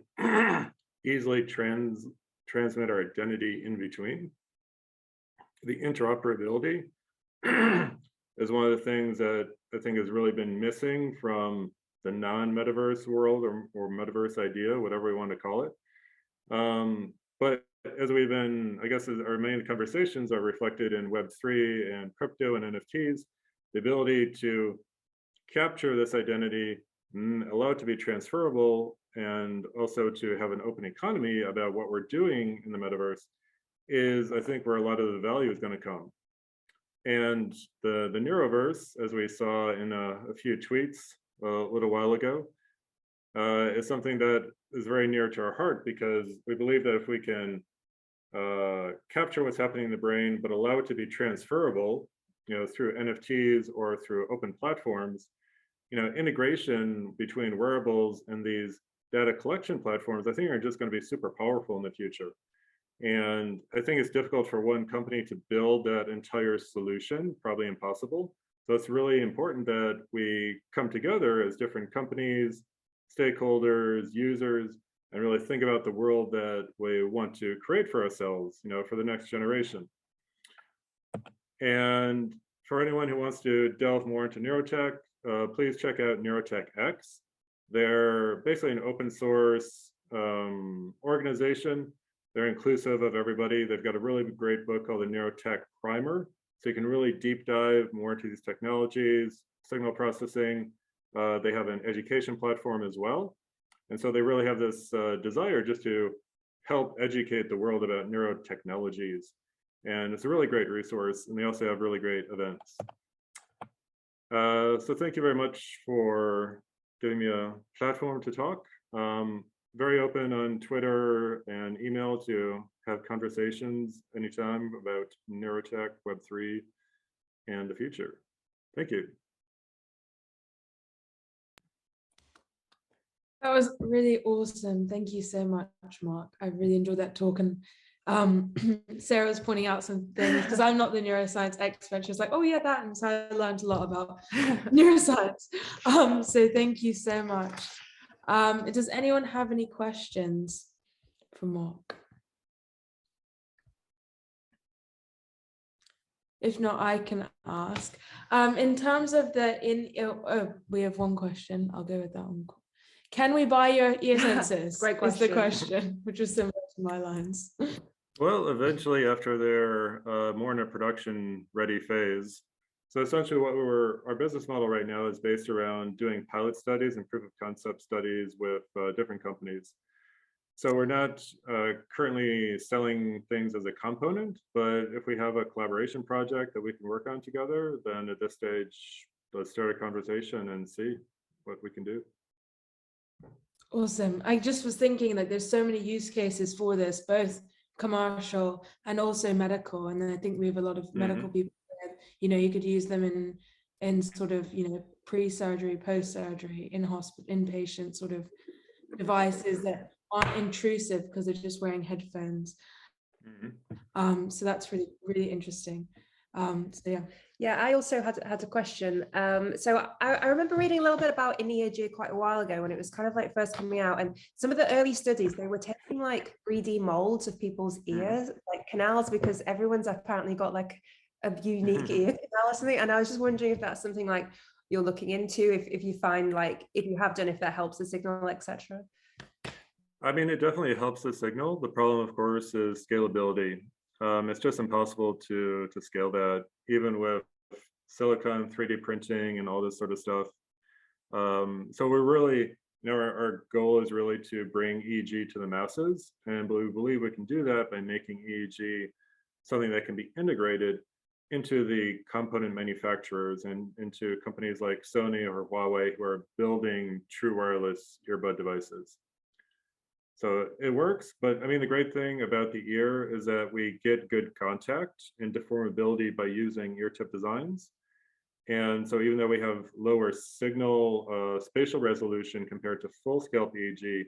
easily transmit our identity in between. The interoperability is one of the things that I think has really been missing from the non-metaverse world or metaverse idea, whatever we want to call it. But as we've been, I guess, as our main conversations are reflected in Web3 and crypto and NFTs, the ability to capture this identity, allow it to be transferable, and also to have an open economy about what we're doing in the metaverse is, I think, where a lot of the value is going to come. And the neuroverse, as we saw in a few tweets a little while ago, is something that is very near to our heart, because we believe that if we can capture what's happening in the brain, but allow it to be transferable, through NFTs or through open platforms, integration between wearables and these data collection platforms, I think, are just going to be super powerful in the future. And I think it's difficult for one company to build that entire solution, probably impossible. So it's really important that we come together as different companies, stakeholders, users, and really think about the world that we want to create for ourselves, for the next generation. And for anyone who wants to delve more into neurotech, please check out Neurotech X. They're basically an open source organization. They're inclusive of everybody. They've got a really great book called the Neurotech Primer. So you can really deep dive more into these technologies, signal processing. They have an education platform as well. And so they really have this desire just to help educate the world about neurotechnologies. And it's a really great resource. And they also have really great events. So thank you very much for giving me a platform to talk. Very open on Twitter and email to have conversations anytime about neurotech, Web3, and the future. Thank you. That was really awesome. Thank you so much, Mark. I really enjoyed that talk. And Sarah was pointing out some things, because I'm not the neuroscience expert. She was like, oh yeah, that. And so I learned a lot about neuroscience. So thank you so much. Does anyone have any questions for Mark? If not, I can ask. In terms of we have one question. I'll go with that one. Can we buy your ear sensors? Great question. Is the question, which is similar to my lines. Well, eventually, after they're more in a production ready phase. So essentially our business model right now is based around doing pilot studies and proof of concept studies with different companies. So we're not currently selling things as a component, but if we have a collaboration project that we can work on together, then at this stage, let's start a conversation and see what we can do. Awesome. I just was thinking that there's so many use cases for this, both commercial and also medical. And then I think we have a lot of medical people. You could use them in sort of, pre-surgery, post-surgery, in hospital, inpatient sort of devices that aren't intrusive because they're just wearing headphones. So that's really, really interesting. So yeah. Yeah, I also had a question. So I remember reading a little bit about EEG quite a while ago when it was kind of like first coming out, and some of the early studies, they were taking like 3D molds of people's ears, like canals, because everyone's apparently got like a unique ear canal or something. And I was just wondering if that's something like you're looking into, if you find, like, if you have done, if that helps the signal, etc. I mean, it definitely helps the signal. The problem, of course, is scalability. It's just impossible to scale that, even with silicon 3D printing and all this sort of stuff. So we're really, our goal is really to bring EEG to the masses, and we believe we can do that by making EEG something that can be integrated into the component manufacturers and into companies like Sony or Huawei, who are building true wireless earbud devices. So it works, but I mean, the great thing about the ear is that we get good contact and deformability by using ear tip designs. And so even though we have lower signal spatial resolution compared to full scale EEG,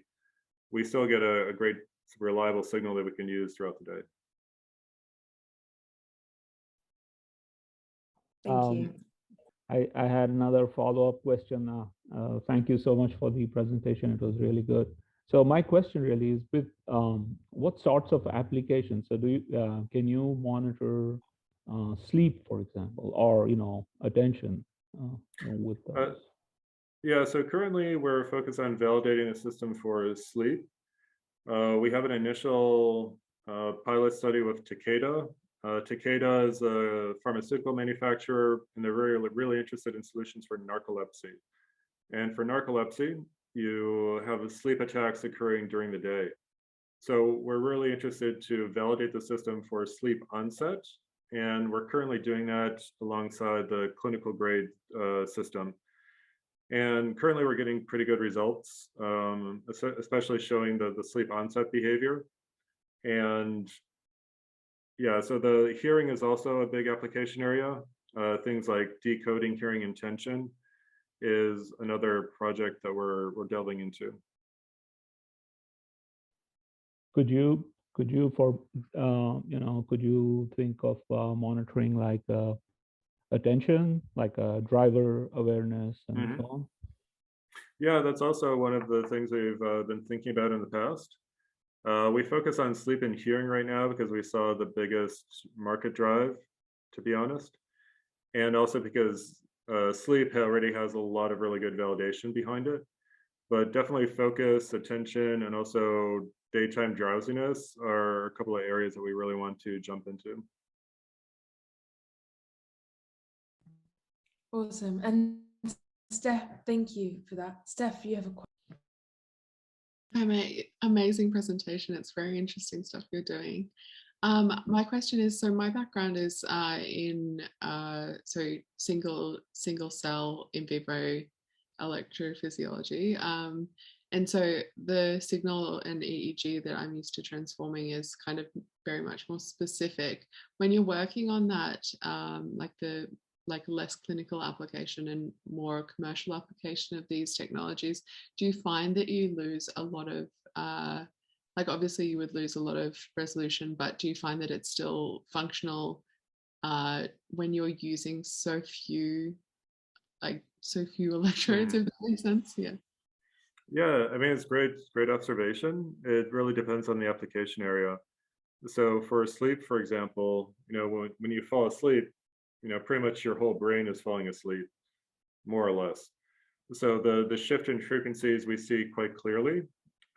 we still get a great reliable signal that we can use throughout the day. Thank you. I had another follow-up question. Thank you so much for the presentation. It was really good. So my question really is, with what sorts of applications? So can you monitor sleep, for example, or attention with those? Yeah, so currently we're focused on validating the system for sleep. We have an initial pilot study with Takeda. Takeda is a pharmaceutical manufacturer, and they're really interested in solutions for narcolepsy. And for narcolepsy, you have sleep attacks occurring during the day. So we're really interested to validate the system for sleep onset, and we're currently doing that alongside the clinical grade system. And currently we're getting pretty good results, especially showing the sleep onset behavior. And yeah, so the hearing is also a big application area. Things like decoding hearing intention is another project that we're delving into. Could you could you think of monitoring like attention, like driver awareness and so on? Yeah, that's also one of the things we've been thinking about in the past. We focus on sleep and hearing right now because we saw the biggest market drive, to be honest. And also because sleep already has a lot of really good validation behind it. But definitely focus, attention, and also daytime drowsiness are a couple of areas that we really want to jump into. Awesome. And Steph, thank you for that. Steph, you have a question. Amazing presentation. It's very interesting stuff you're doing. My question is, so my background is in single cell in vivo electrophysiology. And so the signal and EEG that I'm used to transforming is kind of very much more specific. When you're working on that, like less clinical application and more commercial application of these technologies, do you find that you lose a lot of, like obviously you would lose a lot of resolution, but do you find that it's still functional when you're using so few electrodes, if that makes sense? Yeah. Yeah, I mean, it's great observation. It really depends on the application area. So for sleep, for example, when you fall asleep, pretty much your whole brain is falling asleep, more or less. So the shift in frequencies we see quite clearly.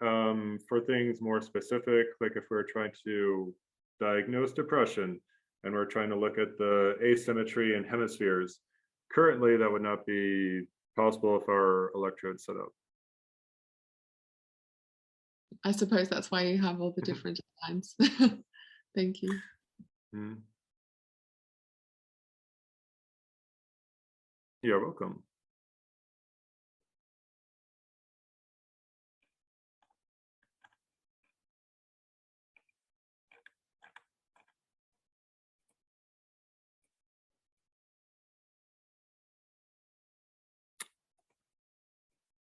For things more specific, like if we're trying to diagnose depression and we're trying to look at the asymmetry in hemispheres, currently that would not be possible if our electrodes set up. I suppose that's why you have all the different times. Thank you. Mm. You're welcome.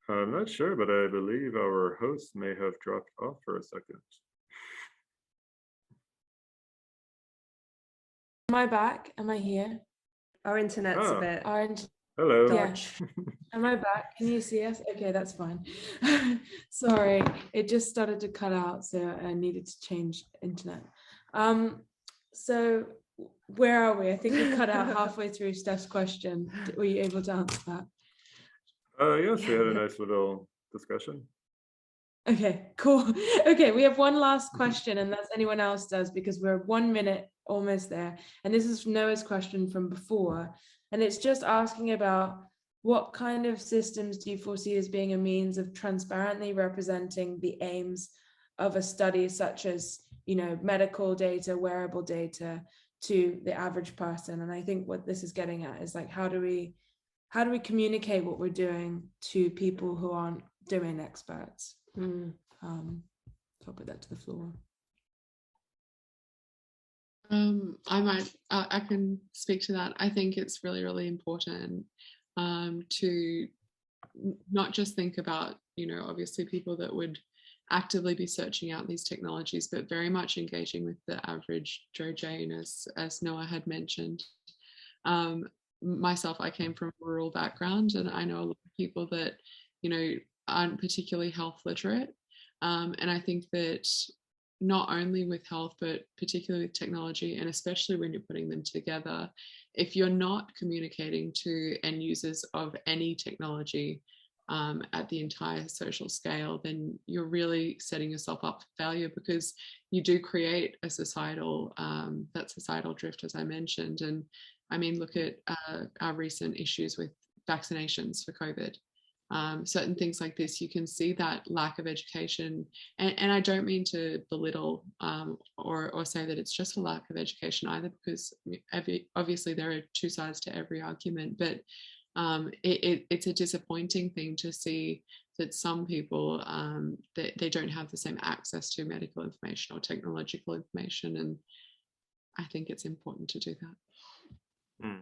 I'm not sure, but I believe our host may have dropped off for a second. Am I back? Am I here? Our internet's a bit Hello. dodgy. Am I back? Can you see us? Okay, that's fine. Sorry, it just started to cut out, so I needed to change internet. So where are we? I think we cut out halfway through Steph's question. Were you able to answer that? Yes, we had a nice little discussion. Okay, cool. Okay, we have one last question, and that's anyone else does, because we're 1 minute almost there. And this is Noah's question from before. And it's just asking about what kind of systems do you foresee as being a means of transparently representing the aims of a study, such as, medical data, wearable data, to the average person? And I think what this is getting at is like, how do we communicate what we're doing to people who aren't domain experts? So I'll put that to the floor. I can speak to that. I think it's really, really important to not just think about, obviously people that would actively be searching out these technologies, but very much engaging with the average Joe Jane, as Noah had mentioned. Myself, I came from a rural background, and I know a lot of people that, aren't particularly health literate. And I think that not only with health, but particularly with technology, and especially when you're putting them together, if you're not communicating to end users of any technology at the entire social scale, then you're really setting yourself up for failure, because you do create a societal, that societal drift, as I mentioned. And I mean, look at our recent issues with vaccinations for COVID. Certain things like this, you can see that lack of education. And I don't mean to belittle or say that it's just a lack of education either, because obviously there are two sides to every argument, but it's a disappointing thing to see that some people, they don't have the same access to medical information or technological information. And I think it's important to do that. Mm.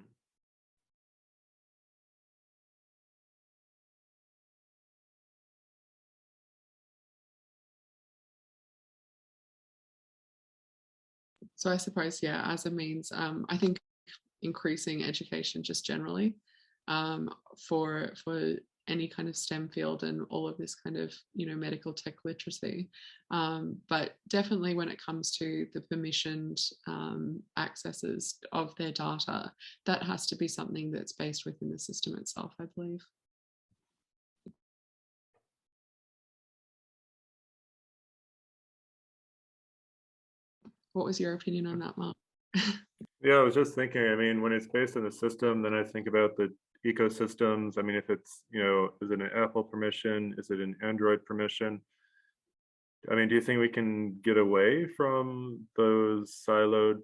So I suppose, yeah, as a means, I think increasing education just generally for any kind of STEM field and all of this kind of, you know, medical tech literacy. But definitely when it comes to the permissioned accesses of their data, that has to be something that's based within the system itself, I believe. What was your opinion on that, Mark? Yeah, I was just thinking, I mean, when it's based on the system, then I think about the ecosystems. I mean, if it's, you know, is it an Apple permission? Is it an Android permission? I mean, do you think we can get away from those siloed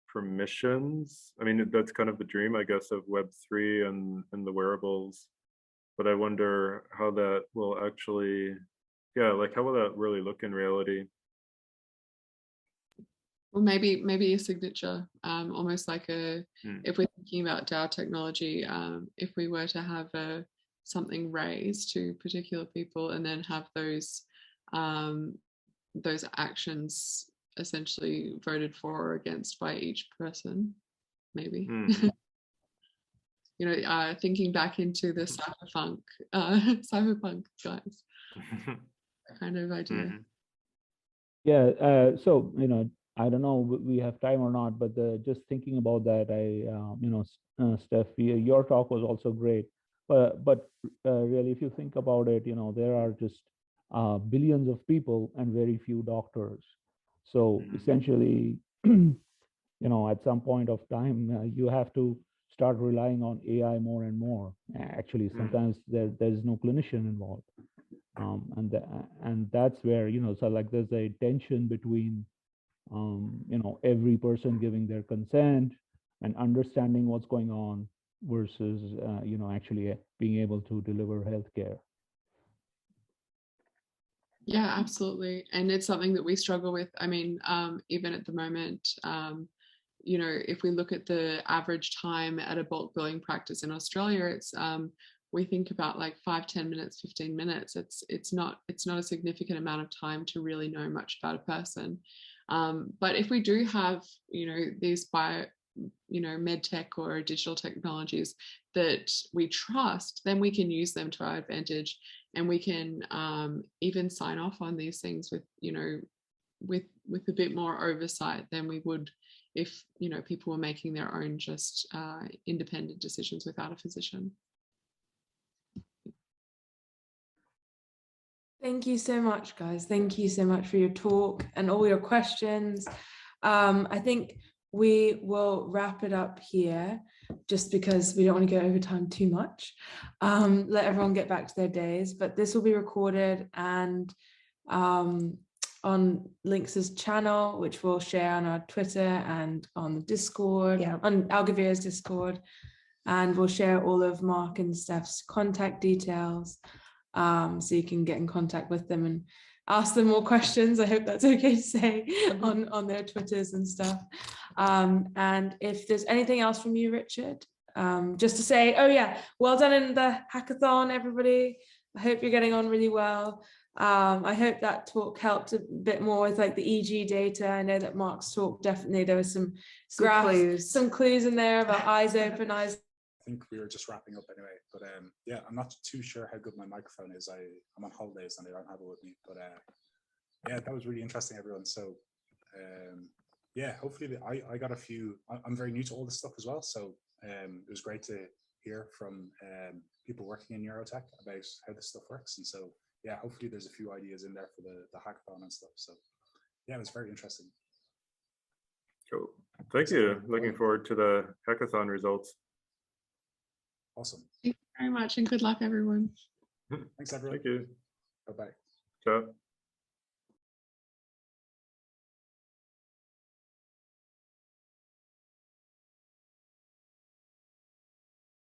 permissions? I mean, that's kind of the dream, I guess, of Web3 and the wearables. But I wonder how that will actually, yeah, like how will that really look in reality? Well, maybe a signature, almost like a, if we're thinking about DAO technology, if we were to have something raised to particular people and then have those actions essentially voted for or against by each person, maybe. You know, thinking back into the cyberpunk guys, that kind of idea. Yeah, so, you know, I don't know if we have time or not, but just thinking about that, you know, Steph, your talk was also great. But really, if you think about it, you know, there are just billions of people and very few doctors. So essentially, you know, at some point of time, you have to start relying on AI more and more. Actually, sometimes there's no clinician involved. And that's where, you know, so like there's a tension between you know, every person giving their consent and understanding what's going on versus, you know, actually being able to deliver healthcare. Yeah, absolutely. And it's something that we struggle with. I mean, even at the moment, you know, if we look at the average time at a bulk billing practice in Australia, it's we think about like 5, 10 minutes, 15 minutes. It's not a significant amount of time to really know much about a person. But if we do have, you know, these med tech or digital technologies that we trust, then we can use them to our advantage, and we can even sign off on these things with, you know, with a bit more oversight than we would if, you know, people were making their own just independent decisions without a physician. Thank you so much, guys. Thank you so much for your talk and all your questions. I think we will wrap it up here just because we don't want to go over time too much. Let everyone get back to their days, but this will be recorded and on Lynx's channel, which we'll share on our Twitter and on the Discord, on Algovera's Discord, and we'll share all of Mark and Steph's contact details. So you can get in contact with them and ask them more questions. I hope that's okay to say on their Twitters and stuff. And if there's anything else from you, Richard, just to say, oh yeah, well done in the hackathon, everybody. I hope you're getting on really well. I hope that talk helped a bit more with like the EG data. I know that Mark's talk, definitely there was some graphs, some clues in there about eyes open, eyes. I think we were just wrapping up anyway, but yeah, I'm not too sure how good my microphone is. I'm on holidays and I don't have it with me, but yeah, that was really interesting, everyone. So yeah, hopefully I got a few. I'm very new to all this stuff as well, so it was great to hear from people working in neurotech about how this stuff works. And so, yeah, hopefully there's a few ideas in there for the hackathon and stuff. So yeah, it was very interesting. Cool. Thank you. Looking forward to the hackathon results. Awesome. Thank you very much, and good luck, everyone. Thanks, everyone. Thank you. Bye-bye. Ciao.